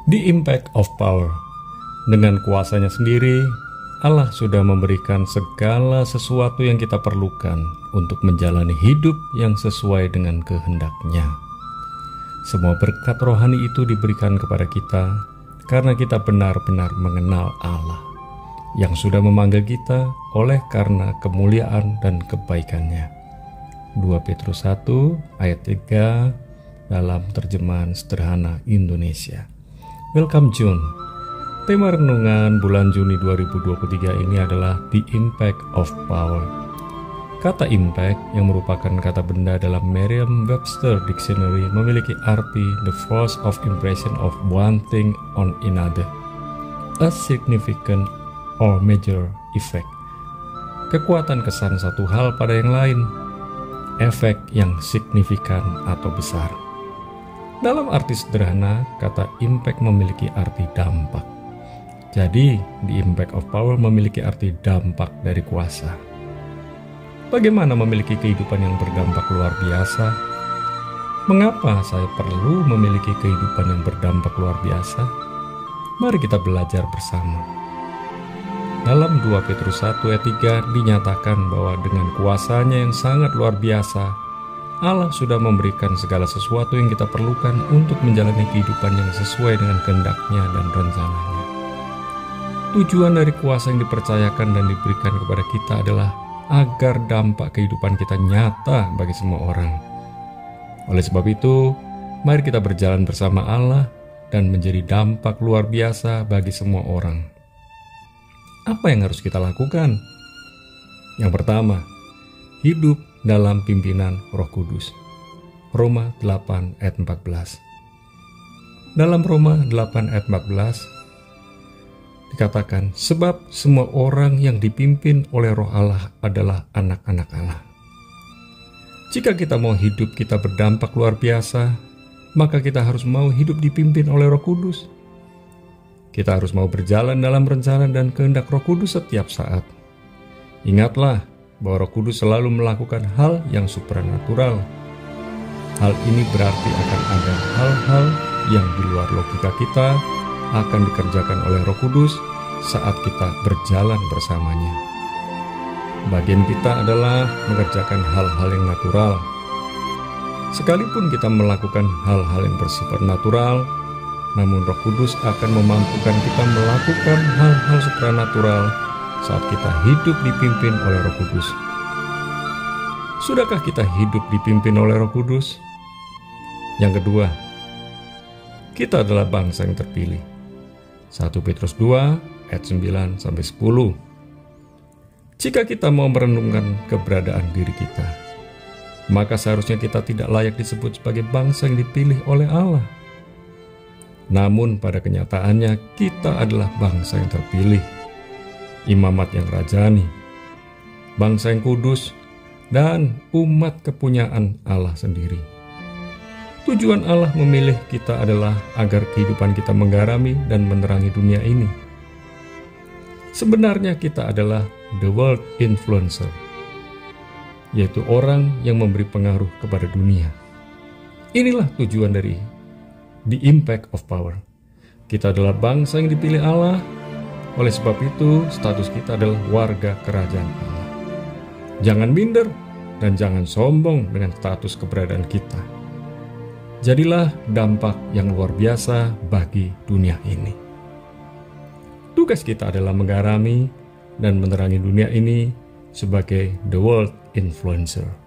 The impact of power. Dengan kuasanya sendiri, Allah sudah memberikan segala sesuatu yang kita perlukan untuk menjalani hidup yang sesuai dengan kehendak-Nya. Semua berkat rohani itu diberikan kepada kita karena kita benar-benar mengenal Allah yang sudah memanggil kita oleh karena kemuliaan dan kebaikan-Nya. 2 Petrus 1 ayat 3 dalam terjemahan sederhana Indonesia. Welcome June. Tema renungan bulan Juni 2023 ini adalah The Impact of Power. Kata impact yang merupakan kata benda dalam Merriam-Webster Dictionary memiliki arti the force of impression of one thing on another, a significant or major effect. Kekuatan kesan satu hal pada yang lain, efek yang signifikan atau besar. Dalam arti sederhana, kata impact memiliki arti dampak. Jadi, the impact of power memiliki arti dampak dari kuasa. Bagaimana memiliki kehidupan yang berdampak luar biasa? Mengapa saya perlu memiliki kehidupan yang berdampak luar biasa? Mari kita belajar bersama. Dalam 2 Petrus 1 ayat 3 dinyatakan bahwa dengan kuasanya yang sangat luar biasa, Allah sudah memberikan segala sesuatu yang kita perlukan untuk menjalani kehidupan yang sesuai dengan kehendak-Nya dan rencananya. Tujuan dari kuasa yang dipercayakan dan diberikan kepada kita adalah agar dampak kehidupan kita nyata bagi semua orang. Oleh sebab itu, mari kita berjalan bersama Allah dan menjadi dampak luar biasa bagi semua orang. Apa yang harus kita lakukan? Yang pertama, hidup dalam pimpinan Roh Kudus. Roma 8 ayat 14. Dalam Roma 8 ayat 14 dikatakan, sebab semua orang yang dipimpin oleh Roh Allah adalah anak-anak Allah. Jika kita mau hidup kita berdampak luar biasa, maka kita harus mau hidup dipimpin oleh Roh Kudus. Kita harus mau berjalan dalam rencana dan kehendak Roh Kudus setiap saat. Ingatlah bahwa Roh Kudus selalu melakukan hal yang supranatural. Hal ini berarti akan ada hal-hal yang di luar logika kita akan dikerjakan oleh Roh Kudus saat kita berjalan bersamanya. Bagian kita adalah mengerjakan hal-hal yang natural. Sekalipun kita melakukan hal-hal yang bersifat natural, namun Roh Kudus akan memampukan kita melakukan hal-hal supranatural saat kita hidup dipimpin oleh Roh Kudus. Sudahkah kita hidup dipimpin oleh Roh Kudus? Yang kedua, kita adalah bangsa yang terpilih. 1 Petrus 2 ayat 9-10. Jika kita mau merenungkan keberadaan diri kita, maka seharusnya kita tidak layak disebut sebagai bangsa yang dipilih oleh Allah. Namun pada kenyataannya kita adalah bangsa yang terpilih, imamat yang rajani, bangsa yang kudus, dan umat kepunyaan Allah sendiri. Tujuan Allah memilih kita adalah agar kehidupan kita menggarami dan menerangi dunia ini. Sebenarnya kita adalah the world influencer, yaitu orang yang memberi pengaruh kepada dunia. Inilah tujuan dari the impact of power. Kita adalah bangsa yang dipilih Allah. Oleh sebab itu, status kita adalah warga kerajaan Allah. Jangan minder dan jangan sombong dengan status keberadaan kita. Jadilah dampak yang luar biasa bagi dunia ini. Tugas kita adalah menggarami dan menerangi dunia ini sebagai the world influencer.